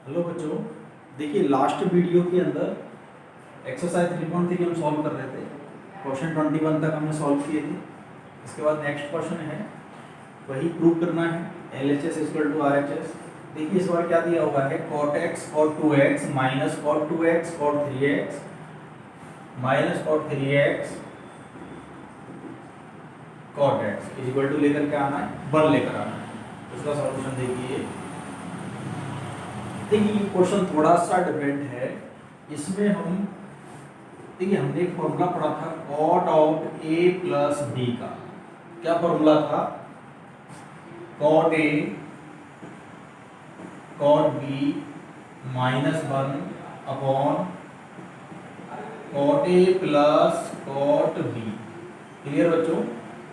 Hello बच्चों, देखिए last video के अंदर एक्सरसाइज 3.3 हम सॉल्व कर रहे थे। क्वेश्चन 21 तक हमने सॉल्व किए थे। इसके बाद नेक्स्ट क्वेश्चन है, वही प्रूव करना है LHS इक्वल टू RHS। देखिए इस बार क्या दिया हुआ है, cot x cot 2x minus cot 2x cot 3x minus cot 3x cot x equal to लेकर के आना है, 1 लेकर आना है। उसका सॉल्यूशन देखिए। देखिए ये क्वेश्चन थोड़ा सा डिफरेंट है। इसमें हम देखिए हमने एक फॉर्मूला पढ़ा था cot of a plus b का। क्या फॉर्मूला था? cot a cot b minus 1 upon cot a plus cot b। Clear बच्चों?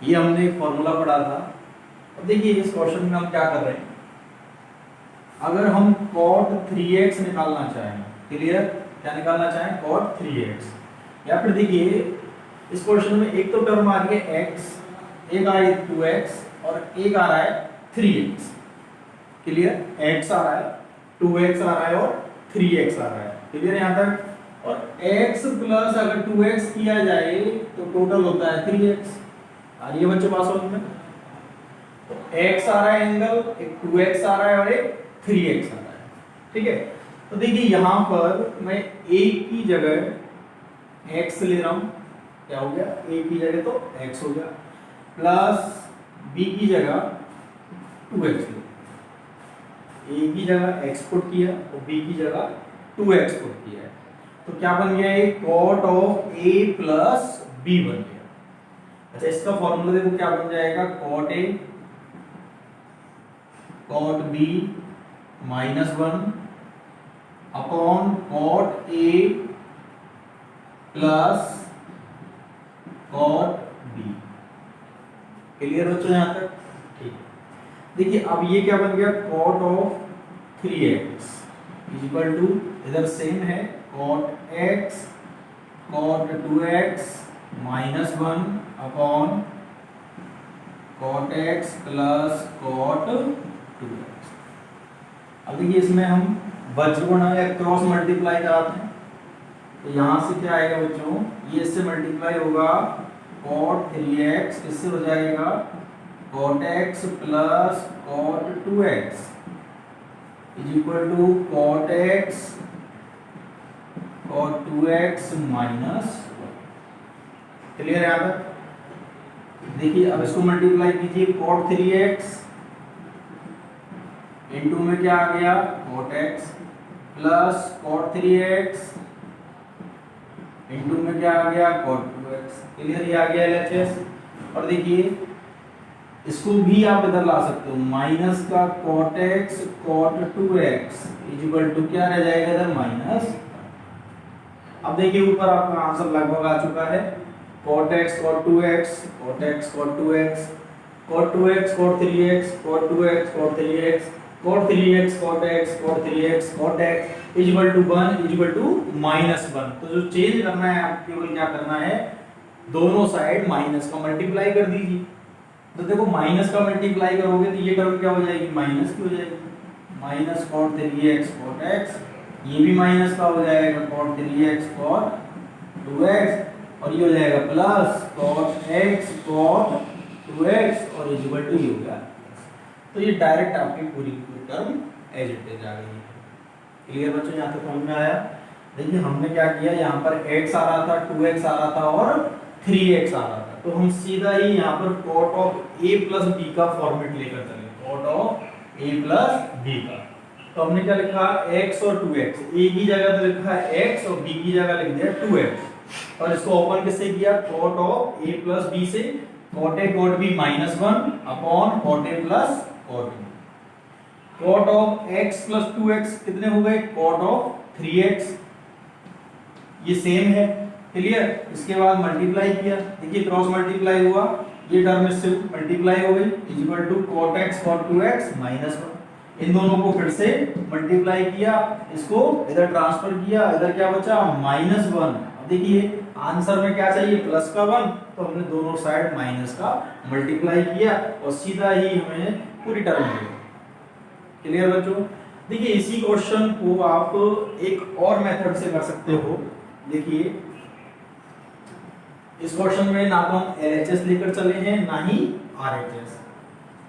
ये हमने एक फॉर्मूला पढ़ा था। अब देखिए इस क्वेश्चन में हम क्या कर रहे हैं, अगर हम cot 3x निकालना चाहें, क्लियर, क्या निकालना चाहें? cot 3x, या फिर देखिए इस क्वेश्चन में एक तो टर्म आ रही है x, एक आ रही है 2x और एक आ रहा है 3x। क्लियर, x आ रहा है, 2x आ रहा है और 3x आ रहा है। क्लियर यहाँ तक? और x प्लस अगर 2x किया जाए तो टोटल होता है 3x। आ रही है बच्चों बात समझ में? तो x आ रहा है एंगल, एक 2x आ रहा है और एक 3x आ रहा है। ठीक है, तो देखिए यहां पर मैं a की जगह x ले रहा हूं, क्या हो गया? a की जगह तो x हो गया, प्लस b की जगह 2x ले, a की जगह x पुट किया और b की जगह 2x पुट किया है। तो क्या बन गया? ये cot of a plus b बन गया। अच्छा इसका फॉर्मूला देखो क्या बन जाएगा, cot a cot b minus 1 upon cot a plus cot b। Clear बच्चों यहाँ तक? ठीक है, देखिए अब ये क्या बन गया, cot of 3x equal to, इधर सेम है, cot x cot 2x minus 1 upon cot x plus cot 2x। अब देखिए इसमें हम वज्रगुणा या क्रॉस मल्टीप्लाई कराते हैं, तो यहां से क्या आएगा बच्चों, ये इससे मल्टीप्लाई होगा, cot 3x इससे हो जाएगा cot x plus cot 2x is equal to cot x cot 2x minus. Clear है यहाँ तक? देखिए अब इसको मल्टीप्लाई कीजिए, cot 3x इनटू में क्या आ गया, cot x plus cot 3x into में क्या आ गया, cot 2x। क्लियर, ये आ गया LHS। और देखिए इसको भी आप इधर ला सकते हो, माइनस का cot x cot 2x equal to क्या रह जाएगा इधर, माइनस। अब देखिए ऊपर आपका आंसर लगभग आ चुका है, cot x cot 2x cot x cot 2x cot 2x cot 3x cot 2x cot 3x cot 3x cot x cot 3x cot x equal to 1 equal to minus 1। तो जो change करना है आपको, केवल क्या करना है, दोनों साइड माइनस का मल्टीप्लाई कर दीजिए। तो देखो माइनस का मल्टीप्लाई करोगे तो ये टर्म क्या हो जाएगी, माइनस की हो जाएगी, minus cot 3x cot x, ये भी माइनस का हो जाएगा cot 3x cot 2x, और ये हो जाएगा plus cot x cot 2x और इक्वल टू ये हो गया। तो ये डायरेक्ट आपकी पूरी टर्म एज इट इज आ गई है। क्लियर बच्चों, यहाँ तक समझ में आया? देखिए हमने क्या किया, यहाँ पर x आ रहा था, 2x आ रहा था और 3x आ रहा था, तो हम सीधा ही यहाँ पर cot of a plus b का फॉर्मेट लेकर चले, cot of a plus b का। तो हमने क्या लिखा, x और 2x, a की जगह तो लिखा है x और b की जगह लिख दिया 2x, और इसको ओपन किससे किया, cot of a plus b से, cot a cot b minus 1 upon cot a plus cot b। cot of x plus 2x कितने हो गए, cot ऑफ 3x, ये सेम है। क्लियर, इसके बाद मल्टीप्लाई किया, देखिए क्रॉस मल्टीप्लाई हुआ, ये टर्म इससे मल्टीप्लाई हो गई equal to cot x cot 2x minus 1। इन दोनों को फिर से मल्टीप्लाई किया, इसको इधर ट्रांसफर किया, इधर क्या बचा, माइनस 1। अब देखिए आंसर में क्या चाहिए, प्लस का 1, तो हमने दोनों साइड माइनस का मल्टीप्लाई किया और सीधा ही हमें पूरी टर्म मिल गई। क्लियर बच्चों? देखिए इसी क्वेश्चन को आप एक और मेथड से कर सकते हो। देखिए इस क्वेश्चन में ना तो हम एलएचएस लेकर चले हैं ना ही आरएचएस।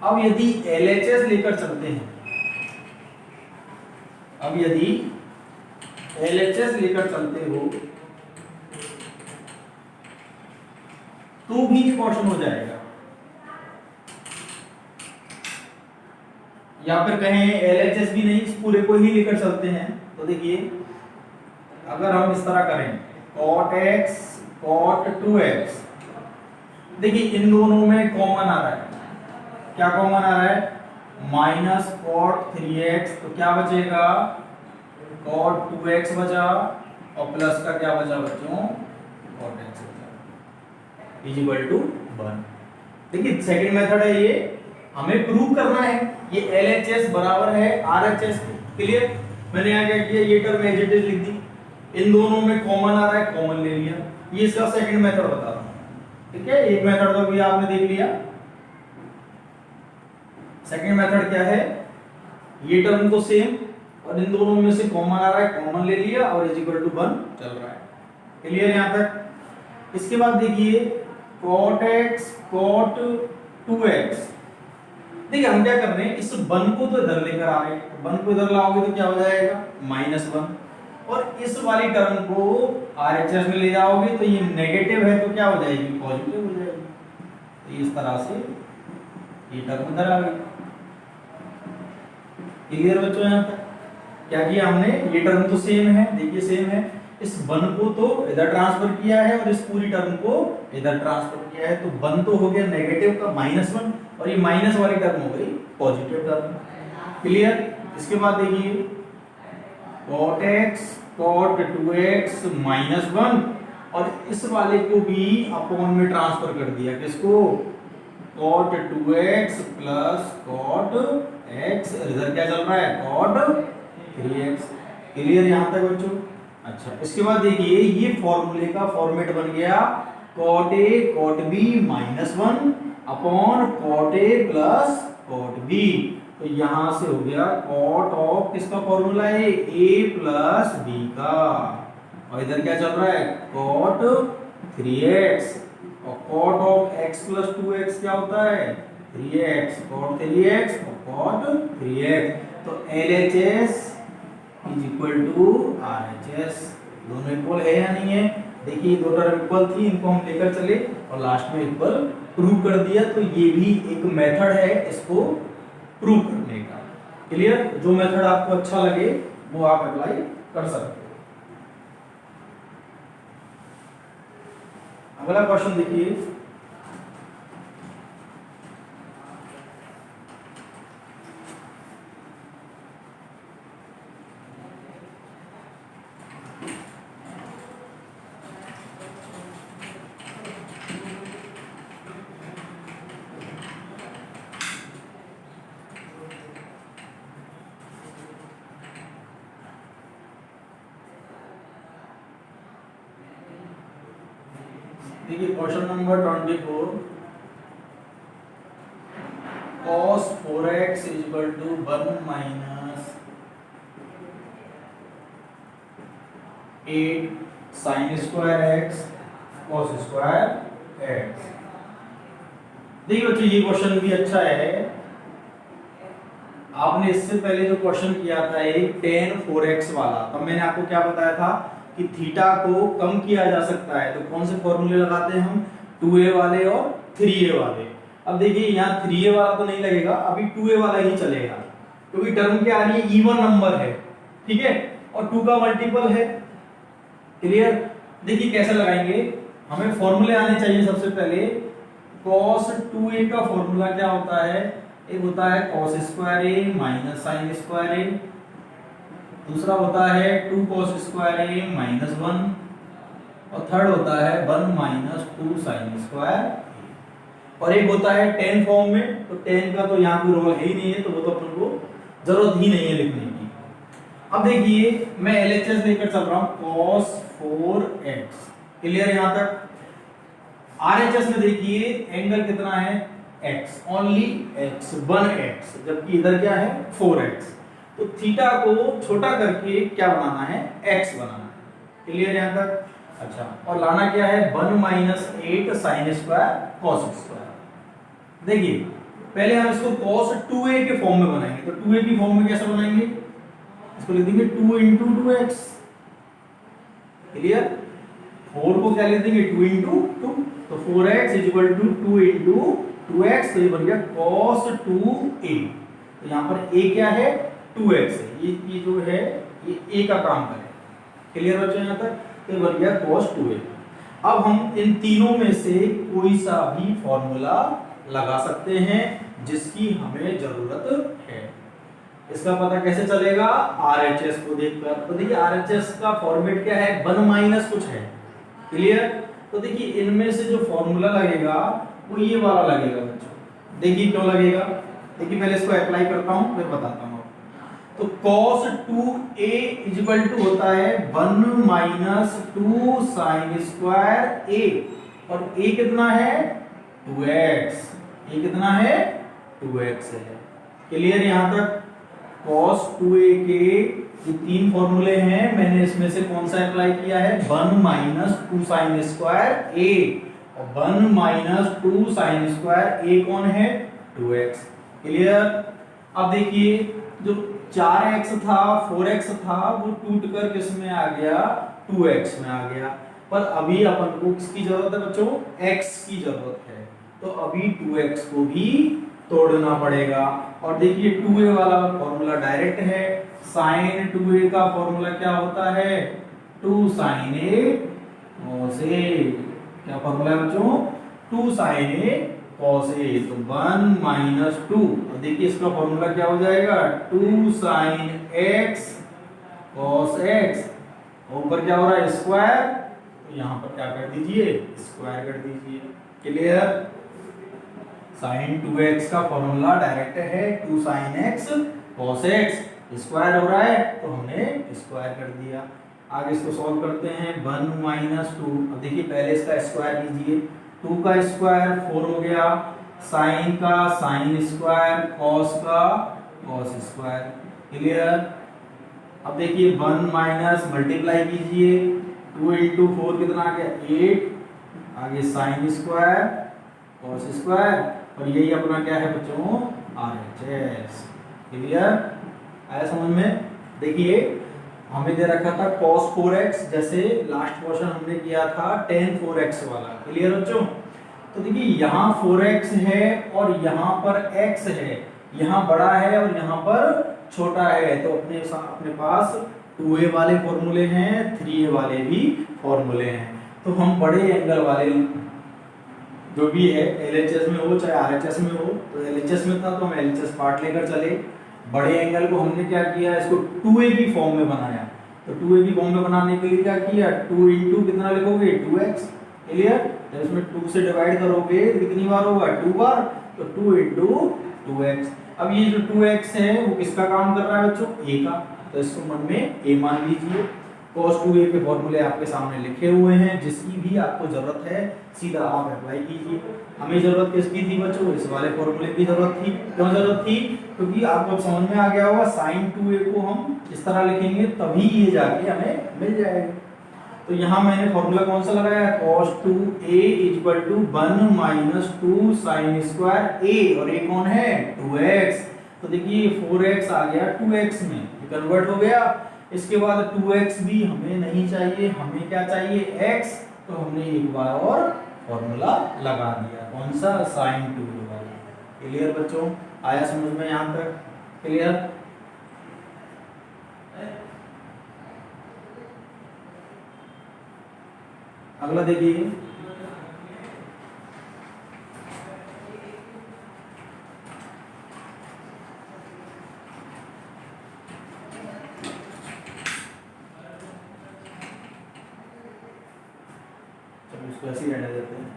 अब यदि एलएचएस लेकर चलते हैं, अब यदि एलएचएस लेकर चलते हो तो भी ये क्वेश्चन हो जाएगा, या फिर कहें एलएचएस भी नहीं, इस पूरे को ही लेकर चलते हैं। तो देखिए अगर हम इस तरह करें cot x cot 2x, देखिए इन दोनों में कॉमन आ रहा है, क्या कॉमन आ रहा है, माइनस cot 3x, तो क्या बचेगा cot 2x बचा और प्लस का क्या बचा बच्चों cot x बचा इक्वल टू 1। देखिए सेकंड मेथड है ये, हमें प्रूव करना है ये LHS बराबर है RHS के। क्लियर, मैंने यहाँ क्या किया, ये टर्म एज इट इज लिख दी, इन दोनों में कॉमन आ रहा है, कॉमन ले लिया। ये इसका सेकंड मेथड बता रहा हूं। ठीक है, एक मेथड तो भी आपने देख लिया। सेकंड मेथड क्या है, ये टर्म तो सेम और इन दोनों में से कॉमन आ रहा है, कॉमन ले लिया और इज इक्वल टू 1 चल रहा है। क्लियर यहां तक। इसके बाद देखिए cot x cot 2x, देखिए हम क्या कर रहे हैं, इस 1 को तो इधर लेकर आ रहे हैं, 1 को इधर लाओगे तो क्या हो जाएगा -1, और इस वाली टर्म को RHS में ले जाओगे तो ये नेगेटिव है तो क्या हो जाएगी, पॉजिटिव हो जाएगी। तो इस तरह से ये टर्म इधर आ गई। क्लियर बच्चों, यहाँ तक क्या किया हमने, ये टर्म तो सेम है, देखिए सेम है, इस 1 को तो इधर ट्रांसफर किया है और इस पूरी टर्म को इधर ट्रांसफर किया है, तो 1 तो हो गया नेगेटिव का -1 और ये माइनस वाली टर्म हो गई पॉजिटिव टर्म। क्लियर। इसके बाद देखिए cot x cot 2x -1 और इस वाले को भी अपॉन में ट्रांसफर कर दिया, किसको, cot 2x plus cot x, इधर क्या चल रहा है cot 3x। क्लियर यहां तक बच्चों। अच्छा, इसके बाद देखिए ये फॉर्मूले का फॉर्मेट बन गया cot a cot b -1 upon cot a plus cot b। तो यहां से हो गया cot ऑफ किसका फॉर्मूला है, a प्लस b का, और इधर क्या चल रहा है cot 3x, और cot of x plus 2x क्या होता है 3x, cot 3x और cot 3x। तो LHS is equal to RHS। दोनों इक्वल है या नहीं है, देखिए दो टर्म इक्वल थी, इनको हम लेकर चले और लास्ट में इक्वल प्रूव कर दिया। तो ये भी एक मेथड है इसको प्रूव करने का। क्लियर, जो मेथड आपको अच्छा लगे वो आप अप्लाई कर सकते हो। अगला क्वेश्चन देखिए, देखिए question number 24, cos 4x is equal to 1 minus 8 sin square x cos square x। देखिए बच्चों ये क्वेश्चन भी अच्छा है, आपने इससे पहले जो क्वेश्चन किया था एक tan 4x वाला, तब मैंने आपको क्या बताया था कि थीटा को कम किया जा सकता है, तो कौन से फॉर्मूले लगाते हैं हम, 2a वाले और 3a वाले। अब देखिए यहाँ 3a वाला तो नहीं लगेगा, अभी 2a वाला ही चलेगा, क्योंकि टर्म क्या आ रही है, इवन नंबर है, ठीक है, और 2 का मल्टीपल है। क्लियर। देखिए कैसे लगाएंगे, हमें फॉर्मूले आने चाहिए। सबसे पहले cos 2a का फॉर्मूला क्या होता है, एक होता है cos square a minus sin square a, दूसरा होता है 2 cos स्क्वायर a माइनस 1, और थर्ड होता है 1 माइनस 2 sin स्क्वायर a, और एक होता है tan फॉर्म में। तो tan का तो यहाँ कोई रोल है ही नहीं है, तो वो तो अपन को जरूरत ही नहीं है लिखने की। अब देखिए मैं LHS लेकर चल रहा हूँ cos 4x। क्लियर यहाँ तक। RHS में देखिए एंगल कितना है x, ओनली x 1x, जबकि इधर क्या है 4x। तो थीटा को छोटा करके क्या बनाना है, x बनाना है। क्लियर यहां तक? अच्छा, और लाना क्या है, 1 minus 8 sine square cos square. देखिए पहले हम इसको cos 2a के फॉर्म में बनाएंगे, तो 2a की फॉर्म में कैसे बनाएंगे, इसको लिख देंगे 2 इंटू 2x। क्लियर? 4 को क्या लिख देंगे 2 इंटू 2, तो 4x equal to 2 into 2x, तो ये बन गया cos 2a। तो यहाँ पर a क्या है, 2x है, ये जो है ये a का काम करेगा। क्लियर बच्चों यहाँ तक? तो ये बन गया cos 2a। अब हम इन तीनों में से कोई सा भी फॉर्मूला लगा सकते हैं जिसकी हमें जरूरत है। इसका पता कैसे चलेगा, RHS को देखकर। तो देखिए RHS का फॉर्मेट क्या है, 1 माइनस कुछ है। क्लियर? तो देखिए इनमें से जो फॉर्मूला लगेगा वो ये वाला लगेगा बच्चों। देखिए क्यों लगेगा, देखिए पहले इसको अप्लाई करता हूं फिर बताता हूं। तो cos 2a इक्वल टू होता है 1 माइनस 2 साइन स्क्वायर a, और a कितना है 2x, a कितना है 2x है। क्लियर यहां तक? cos 2a के ये तीन फॉर्मूले हैं, मैंने इसमें से कौन सा अप्लाई किया है, 1 माइनस 2 साइन स्क्वायर a, और 1 माइनस 2 साइन स्क्वायर a कौन है 2x। क्लियर? अब देखिए जो 4x था 4x था वो टूट कर किस में आ गया, 2x में आ गया। पर अभी अपन को किसकी जरूरत है बच्चों, x की जरूरत है, तो अभी 2x को भी तोड़ना पड़ेगा। और देखिए 2a वाला फॉर्मूला डायरेक्ट है, साइन 2a का फॉर्मूला क्या होता है, 2 साइन a cos a। क्या फॉर्मूला है बच्चों, 2 साइन a cos a, तो 1 माइनस 2, और देखिए इसका फॉर्मूला क्या हो जाएगा, 2 साइन x cos x, ऊपर क्या हो रहा है स्क्वायर, तो यहाँ पर क्या कर दीजिए, स्क्वायर कर दीजिए। क्लियर? साइन 2x का फॉर्मूला डायरेक्ट है 2 sine x cos x, square हो रहा है तो हमने स्क्वायर कर दिया। आगे इसको सॉल्व करते हैं, 1 माइनस 2, अब देखिए पहले इसका स्क्वायर लीजिए, 2 का स्क्वायर 4 हो गया, साइन का साइन स्क्वायर, cos का cos स्क्वायर। क्लियर? अब देखिए 1 माइनस मल्टीप्लाई कीजिए, 2 इंटू 4 कितना आ गया 8, आगे साइन स्क्वायर cos स्क्वायर, और यही अपना क्या है बच्चों, RHS। क्लियर? आया समझ में? देखिए हमें दे रखा था cos 4x, जैसे लास्ट क्वेश्चन हमने किया था tan 4x वाला। क्लियर बच्चों? तो देखिए यहाँ 4x है और यहाँ पर x है, यहाँ बड़ा है और यहाँ पर छोटा है, तो अपने पास 2a वाले फॉर्मूले हैं, 3a वाले भी फॉर्मूले हैं। तो हम बड़े एंगल वाले जो भी है LHS में हो चाहे RHS में हो, तो LHS में था तो हम LHS पार्ट लेकर चले, बड़े एंगल को हमने क्या किया, इसको 2a की फॉर्म में बनाया। तो 2a की फॉर्म में बनाने के लिए क्या किया, 2 इंटू कितना लिखोगे 2x। क्लियर? जब इसमें 2 से डिवाइड करोगे कितनी बार होगा, 2 बार, तो 2 इंटू 2x। अब ये जो 2x है वो किसका काम कर रहा है बच्चों, a का, तो इसको मन में a मान लीजिए। cos 2a के फॉर्मूले आपके सामने लिखे हुए हैं, जिसकी भी आपको जरूरत है सीधा आप अप्लाई कीजिए। हमें जरूरत किसकी थी बच्चों, इस वाले फॉर्मूले की जरूरत थी। क्यों जरूरत थी, क्योंकि आपको समझ में आ गया होगा sin 2a को हम इस तरह लिखेंगे तभी ये जाके हमें मिल जाएगा। तो यहाँ मैंने फॉर्मूला कौन सा लगाया, cos 2a equal to 1 minus 2 sine square a, और a कौन है 2x। तो देखिए 4x आ गया 2x में, कन्वर्ट हो गया। इसके बाद 2x भी हमें नहीं चाहिए, हमें क्या चाहिए x, तो हमने एक बार और फॉर्मूला लगा दिया, कौन सा, sin 2a वाला। क्लियर बच्चों? आया समझ में यहां तक? क्लियर? अगला देखिए, इसको ऐसे ही रहने देते हैं।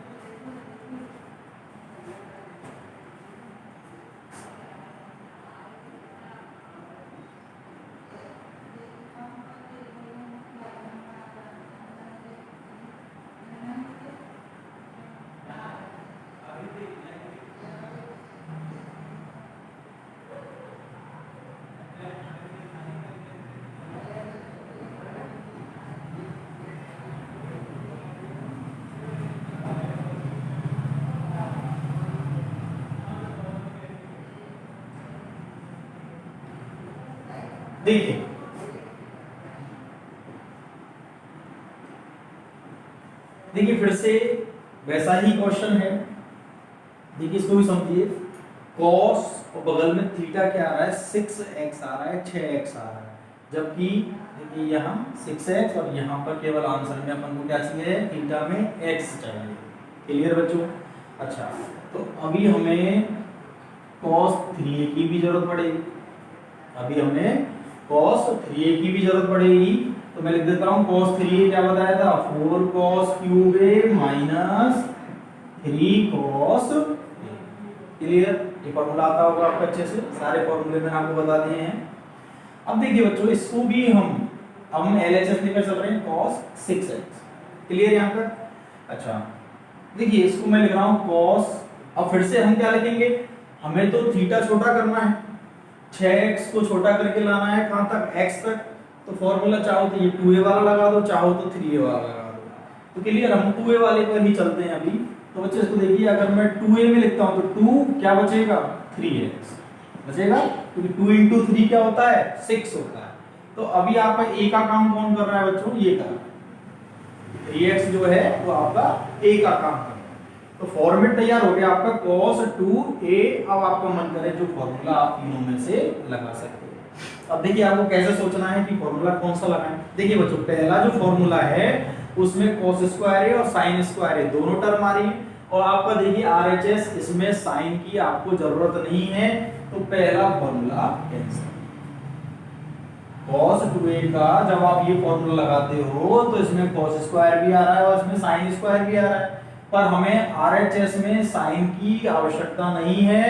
देखिए देखिए फिर से वैसा ही क्वेश्चन है। देखिए इसको भी समझिए। cos और बगल में थीटा क्या आ रहा है, 6x आ रहा है, 6x आ रहा है, जबकि देखिए यहाँ 6x और यहाँ पर केवल आंसर में अपन को क्या चाहिए, थीटा में x चाहिए। क्लियर बच्चों? अच्छा, तो अभी हमें cos 3a की भी जरूरत पड़ेगी। अभी हमें cos 3a की भी जरूरत पड़ेगी। तो मैं लिख देता हूँ cos 3a क्या बताया था, 4 cos cube a minus 3 cos। Clear? ये फॉर्मूला आता होगा आपको अच्छे से, सारे फॉर्मूले मैंने आपको बता दिए हैं। अब देखिए बच्चों, इसको भी हम LHS लेकर चल रहे हैं cos 6x। क्लियर यहाँ तक? अच्छा, देखिए इसको मैं लिख रहा हूँ cos। अब फिर से हम क्या लिखेंगे, हमें तो थीटा छोटा करना है, 6x को छोटा करके लाना है कहाँ तक, x तक। तो फॉर्मूला चाहो तो ये 2a वाला लगा दो, चाहो तो 3a वाला लगा दो। तो क्लियर, हम 2a वाले पर ही चलते हैं अभी। तो बच्चे इसको देखिए, अगर मैं 2a में लिखता हूं तो 2 क्या बचेगा, 3x बचेगा, क्योंकि 2 into 3 क्या होता है, 6 होता है। तो अभी आपका a का काम कौन कर रहा है बच्चों, ये कर रहा है। 3x जो है वो आपका a का काम कर रहा है। तो फॉर्मेट तैयार हो गया आपका cos 2a। अब आपका मन करे जो फॉर्मूला आप तीनों में से लगा सकते हो। अब देखिए आपको कैसे सोचना है कि फॉर्मूला कौन सा लगाएं। देखिए बच्चों, पहला जो फॉर्मूला है उसमें cos स्क्वायर है और sin स्क्वायर है, दोनों टर्म आ रही है। और आपका देखिए RHS, इसमें साइन की आपको जरूरत नहीं है, तो पहला फॉर्मूला कैंसिल। cos 2a का जब आप ये फॉर्मूला लगाते हो तो इसमें cos स्क्वायर भी आ रहा है और इसमें sin स्क्वायर भी आ रहा है, पर हमें RHS में साइन की आवश्यकता नहीं है,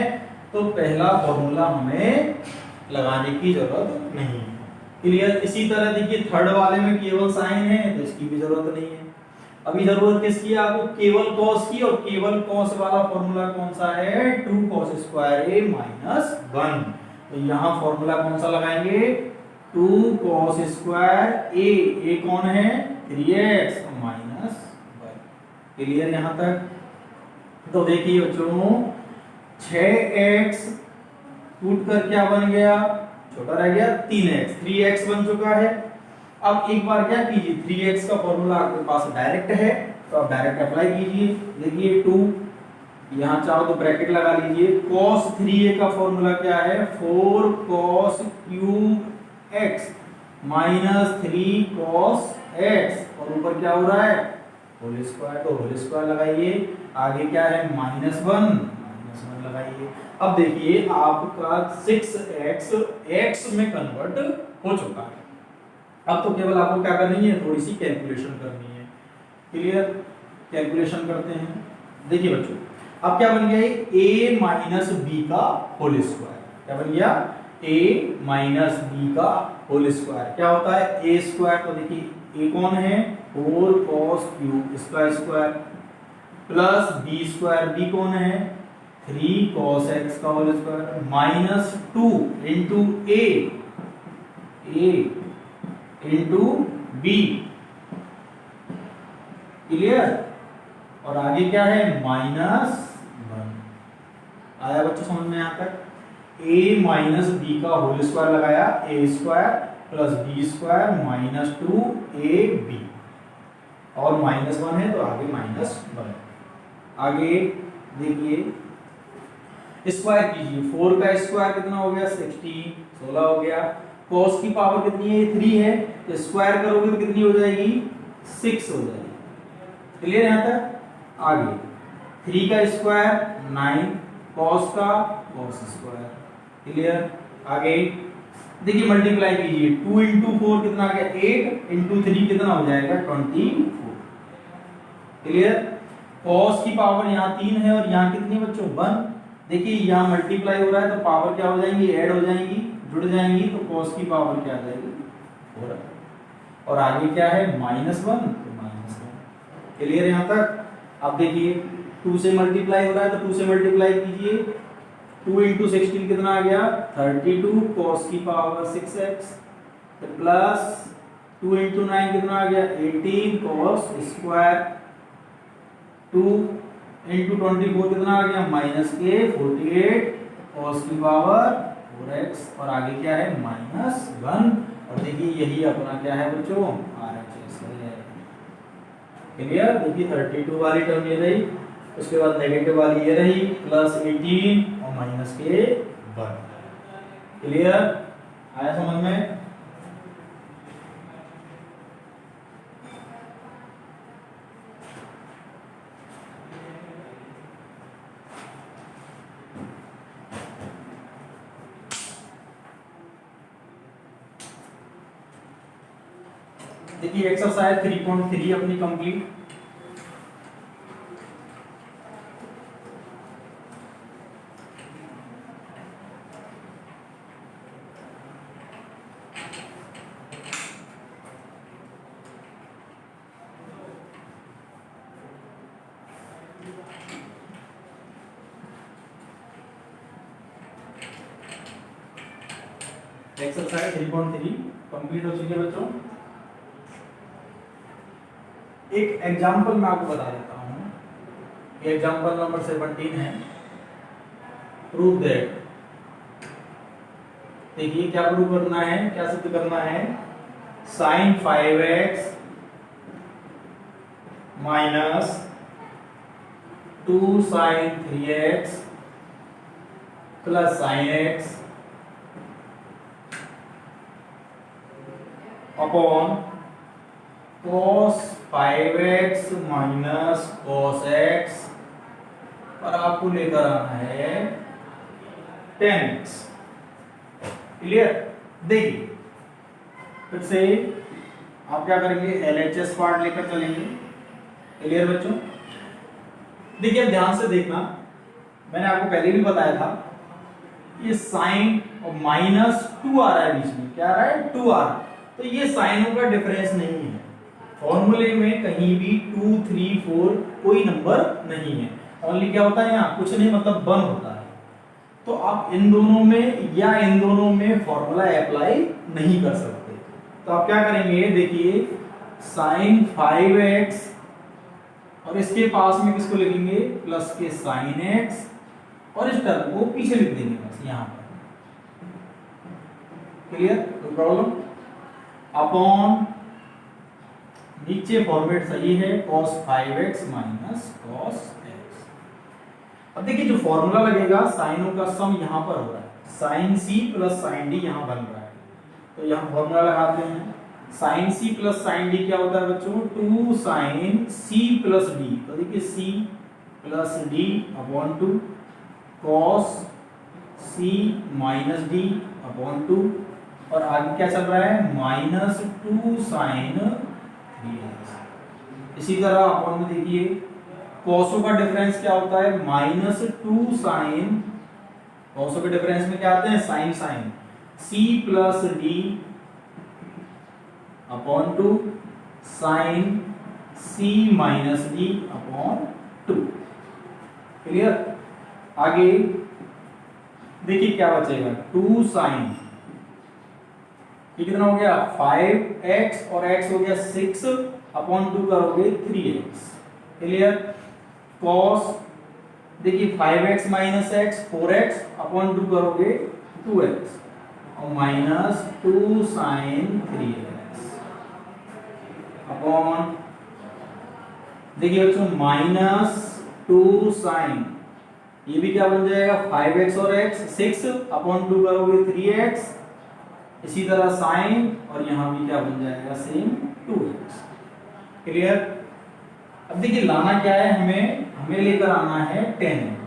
तो पहला फॉर्मूला हमें लगाने की जरूरत नहीं है। क्लियर? इसी तरह देखिए थर्ड वाले में केवल साइन है, तो इसकी भी जरूरत नहीं है। अभी जरूरत किसकी है आपको, केवल cos की, और केवल cos वाला फॉर्मूला कौन सा है, 2 cos स्क्वायर a माइनस 1। तो यहाँ फॉर्मूला कौन सा लगाएंगे, 2 cos स्क्वायर a कौन है, 3x माइनस 1। क्लियर यहाँ तक? तो देखिए बच्चों, 6x टूट कर क्या बन गया, छोटा रह गया 3x, 3x बन चुका है। अब एक बार क्या कीजिए, 3x का फॉर्मूला आपके पास डायरेक्ट है, तो आप डायरेक्ट अप्लाई कीजिए। देखिए 2, यहाँ चाहो तो ब्रैकेट लगा लीजिए। cos 3a का फॉर्मूला क्या है, 4 cos cube x minus 3 cos x, और ऊपर क्या हो रहा है, होल स्क्वायर, तो होल स्क्वायर लगाइए। आगे क्या है, -1 लगाइए। अब देखिए आपका 6x x में कन्वर्ट हो चुका है। अब तो केवल आपको क्या करनी है, थोड़ी सी कैलकुलेशन करनी है। क्लियर? कैलकुलेशन करते हैं। देखिए बच्चों, अब क्या बन गया, a माइनस बी का होल स्क्वायर। क्या बन गया, a माइनस बी का होल स्क्वायर क्या होता है, a स्क्वायर। तो देखिए a कौन है, 4 cos क्यूब इसका square plus b square, b कौन है, 3 cos x का whole square minus 2 into a into b। Clear? और आगे क्या है, -1। आया बच्चों समझ में? यहाँ तक a माइनस बी का होल स्क्वायर लगाया, a square plus b square minus 2ab, और -1 है तो आगे -1। आगे देखिए स्क्वायर कीजिए, 4 का स्क्वायर कितना हो गया, 16 हो गया। cos की पावर कितनी है, 3 है, तो स्क्वायर करोगे तो कितनी हो जाएगी, 6 हो जाएगी। क्लियर यहाँ तक? आगे 3 का स्क्वायर 9, cos का cos स्क्वायर। क्लियर? आगे देखिए मल्टीप्लाई कीजिए, 2 इंटू 4 कितना आ गया, 8 इंटू 3 कितना हो जाएगा, 24। क्लियर? cos की पावर यहाँ 3 है और यहाँ कितनी बच्चों, 1। देखिए यहाँ मल्टीप्लाई हो रहा है तो पावर क्या हो जाएंगी, ऐड हो जाएंगी, जुड़ जाएंगी, तो cos की पावर क्या आ जाएगी, 4। और आगे क्या है, -1, तो -1। क्लियर यहाँ तक? अब देखिए 2 से मल्टीप्लाई हो रहा है तो 2 से मल्टीप्लाई कीजिए, 2 इंटू 16 कितना आ गया, 32 cos की पावर 6x प्लस 2 इंटू 9 कितना आ गया, 18 cos स्क्वायर, 2 इंटू 24 कितना आ गया, -k 48 cos की पावर 4x और आगे क्या है -1 और देखिए यही अपना क्या है बच्चों RHS है। क्लियर। देखिए 32 वाली टर्म ये रही, उसके बाद नेगेटिव वाली ये रही +18 और -1। क्लियर, आया समझ में। देखिए एक्सरसाइज 3.3 अपनी कंप्लीट। एक्सरसाइज 3.3 कंप्लीट हो चुकी है बच्चों। एक एग्जांपल मैं आपको बता देता हूं। ये एग्जांपल नंबर 17 है। प्रूव दैट, देखिए क्या प्रूव करना है, क्या सिद्ध करना है। sin 5x minus 2 sin 3x plus sin x upon cos 5x minus cos x और आपको लेकर आना है 10x। क्लियर। देखिए फिर से आप क्या करेंगे, LHS पार्ट लेकर चलेंगे। क्लियर बच्चों। देखिए अब ध्यान से देखना, मैंने आपको पहले भी बताया था ये साइन और -2 आ रहा है बीच में, क्या आ रहा है 2 आ रहा है, तो ये साइनों का डिफरेंस नहीं है। फॉर्मूले में कहीं भी 2, 3, 4 कोई नंबर नहीं है। ओनली क्या होता है यहाँ, कुछ नहीं मतलब 1 होता है। तो आप इन दोनों में या इन दोनों में फॉर्मूला अप्लाई नहीं कर सकते। तो आप क्या करेंगे, देखिए sin 5x और इसके पास में किसको लिखेंगे प्लस के sin x और इस टर्म को पीछे लिख देंगे बस यहां पर। क्लियर, कोई प्रॉब्लम। अपॉन नीचे फॉर्मेट सही है cos 5x minus cos x। अब देखिए जो फॉर्मूला लगेगा साइनों का सम यहां पर हो रहा है, sin c plus sin d यहां बन रहा है, तो यहां फॉर्मूला लगाते हैं। sin c plus sin d क्या होता है बच्चों, 2 sin c प्लस d। तो देखिए c plus d upon 2 cos c minus d upon 2 और आगे क्या चल रहा है -2 sin 3x। इसी तरह अपॉन में देखिए कोसों का डिफरेंस क्या होता है -2 sin, कोसों के डिफरेंस में क्या आते हैं sine sine, c plus d upon 2 sin c minus d upon 2। Clear. आगे देखिए क्या बचेगा 2 sin, ये कितना हो गया 5x और x हो गया 6 अपॉन 2 करोगे 3x। क्लियर। cos देखिए 5x minus x 4x upon 2 करोगे 2x और माइनस 2 sin 3x अपॉन देखिए बच्चों -2 sin, ये भी क्या बन जाएगा 5x और x 6 अपॉन 2 करोगे 3x। इसी तरह sin और यहां भी क्या बन जाएगा सेम 2x। क्लियर। अब देखिए लाना क्या है हमें लेकर आना है 10x।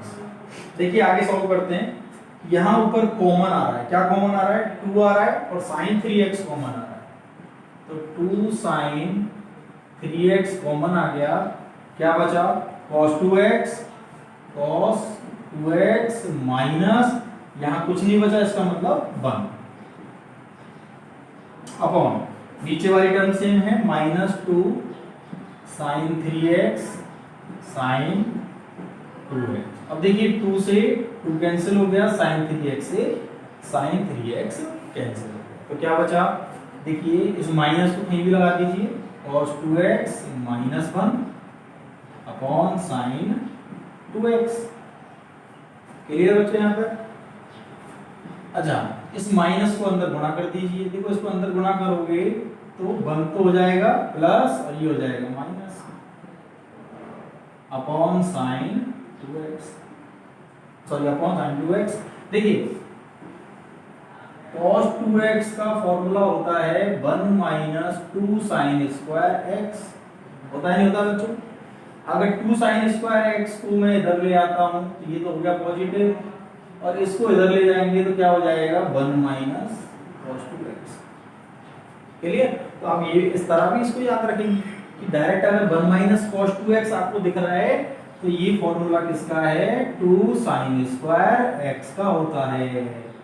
देखिए आगे सॉल्व करते हैं। यहां ऊपर कॉमन आ रहा है, क्या कॉमन आ रहा है 2 आ रहा है और sin 3x कॉमन आ रहा है, तो 2 sin 3x कॉमन आ गया, क्या बचा cos 2x माइनस यहां कुछ नहीं बचा, इसका मतलब 1 अपॉन नीचे वाली टर्म सेम है -2 sin 3x sin 2x। अब देखिए 2 से 2 कैंसिल हो गया, sin 3x से sin 3x कैंसिल हो गया, तो क्या बचा देखिए इस माइनस को कहीं भी लगा दीजिए cos 2x minus 1 upon sin 2x। Clear बच्चे यहाँ पर। अच्छा, इस माइनस को अंदर गुणा कर दीजिए। देखो इसको अंदर गुणा करोगे तो 1 तो हो जाएगा प्लस और ये हो जाएगा minus upon sine 2x, sorry upon sine 2x। देखिए cos 2x का फॉर्मूला होता है 1 माइनस 2 साइन स्क्वायर x, होता है नहीं होता बच्चों? अगर 2 साइन स्क्वायर x को मैं इधर ले आता हूं तो ये तो हो गया पॉजिटिव, और इसको इधर ले जाएंगे तो क्या हो जाएगा 1 माइनस cos 2x। क्लियर? तो आप ये इस तरह भी इसको याद रखेंगे कि डायरेक्ट अगर 1 माइनस cos 2x आपको दिख रहा है तो ये फॉर्मूला किसका है 2 साइन स्क्वायर x का होता है।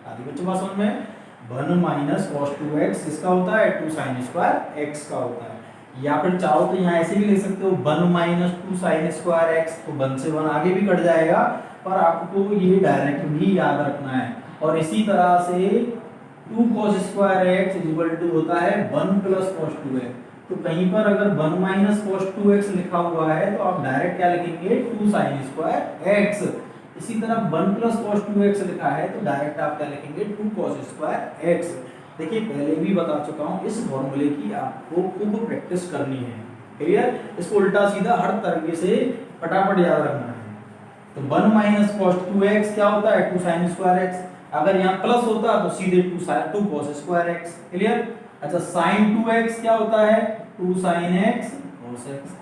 आदि बच्चों बात समझ में? 1 माइनस cos 2x इसका होता है 2 साइन स्क्वायर x का होता है। या फिर चाहो तो यहाँ ऐसे भी लिख सकते हो 1 माइनस 2 साइन स्क्वायर x, तो 1 से 1 आगे भी कट जाएगा, पर आपको ये डायरेक्ट भी याद रखना है। और इसी तरह से 2 cos square x equal to होता है 1 प्लस cos 2x। तो कहीं पर अगर 1 माइनस cos 2x लिखा हुआ है तो आप डायरेक्ट क्या लिखेंगे 2 साइन स्क्वायर x। इसी तरह 1 प्लस cos 2x लिखा है तो डायरेक्ट आप क्या लिखेंगे 2 cos स्क्वायर x। देखिए पहले भी बता चुका हूं, इस फॉर्मूले की आपको खूब प्रैक्टिस करनी है। क्लियर? इसको उल्टा सीधा हर तरीके से फटाफट याद रखना है। तो 1 माइनस cos 2x क्या होता है 2 साइन स्क्वायर x। अगर यहाँ प्लस होता तो सीधे 2 cos स्क्वायर x। क्लियर? अच्छा, sin 2x क्या होता है 2 sin x cos x।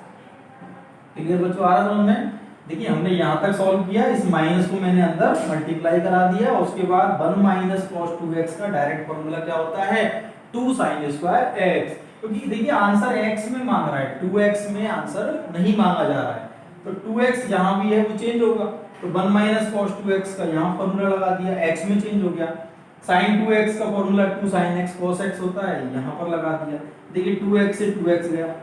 Clear बच्चों? आ रहा समझ में? देखिए हमने यहाँ तक सॉल्व किया, इस माइनस को मैंने अंदर मल्टीप्लाई करा दिया, और उसके बाद 1 माइनस cos 2x का डायरेक्ट फॉर्मूला क्या होता है 2 sin स्क्वायर x। क्योंकि देखिए आंसर x में मांग रहा है, 2x में आंसर नहीं मांगा जा रहा है, तो 2x जहां भी है वो चेंज होगा। तो 1 माइनस cos 2x का यहाँ फॉर्मूला लगा दिया, x में चेंज हो गया। sin 2x का formula 2 sin x cos x होता है, यहाँ पर लगा दिया। देखिए 2x से 2x गया,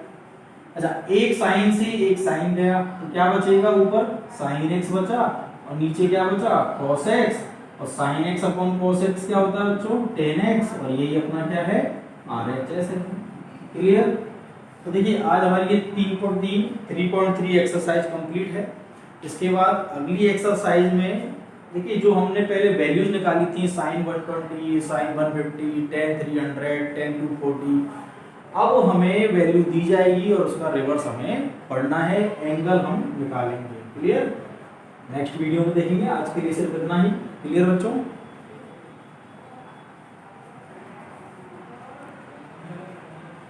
अच्छा एक साइन से एक साइन गया, तो क्या बचेगा ऊपर sin x बचा, और नीचे क्या बचा cos x, और sin x upon cos x क्या होता है बच्चों 10x, और यही अपना क्या है RHS है। क्लियर? तो देखिए आज हमारी ये 3.3 एक्सरसाइज कंप्लीट है। इसके बाद अगली एक्सरसाइज में देखिए जो हमने पहले वैल्यूज निकाली थी sin 120, sin 150, tan 300, tan 240, अब हमें वैल्यू दी जाएगी और उसका रिवर्स हमें पढ़ना है, एंगल हम निकालेंगे। क्लियर? नेक्स्ट वीडियो में देखेंगे। आज के लिए सिर्फ इतना ही। क्लियर बच्चों?